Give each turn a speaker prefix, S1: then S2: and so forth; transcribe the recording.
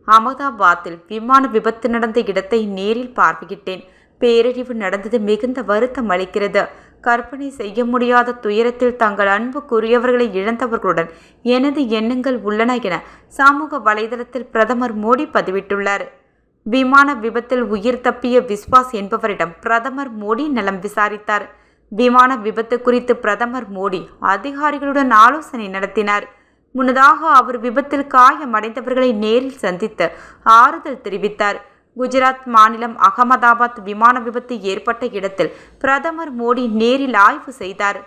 S1: அகமதாபாத்தில் விமான விபத்து நடந்த இடத்தை நேரில் பார்வையிட்டேன். பேரழிவு நடந்தது மிகுந்த வருத்தம் அளிக்கிறது. கற்பனை செய்ய முடியாத துயரத்தில் தங்கள் அன்புக்குரியவர்களை இழந்தவர்களுடன் எனது எண்ணங்கள் உள்ளன என சமூக வலைதளத்தில் பிரதமர் மோடி பதிவிட்டுள்ளார். விமான விபத்தில் உயிர் தப்பிய விஸ்வாஸ் என்பவரிடம் பிரதமர் மோடி நலம் விசாரித்தார். விமான விபத்து குறித்து பிரதமர் மோடி அதிகாரிகளுடன் ஆலோசனை நடத்தினார். முன்னதாக அவர் விபத்தில் காயமடைந்தவர்களை நேரில் சந்தித்து ஆறுதல் தெரிவித்தார். குஜராத் மாநிலம் அகமதாபாத் விமான விபத்து ஏற்பட்ட இடத்தில் பிரதமர் மோடி நேரில் ஆய்வு செய்தார்.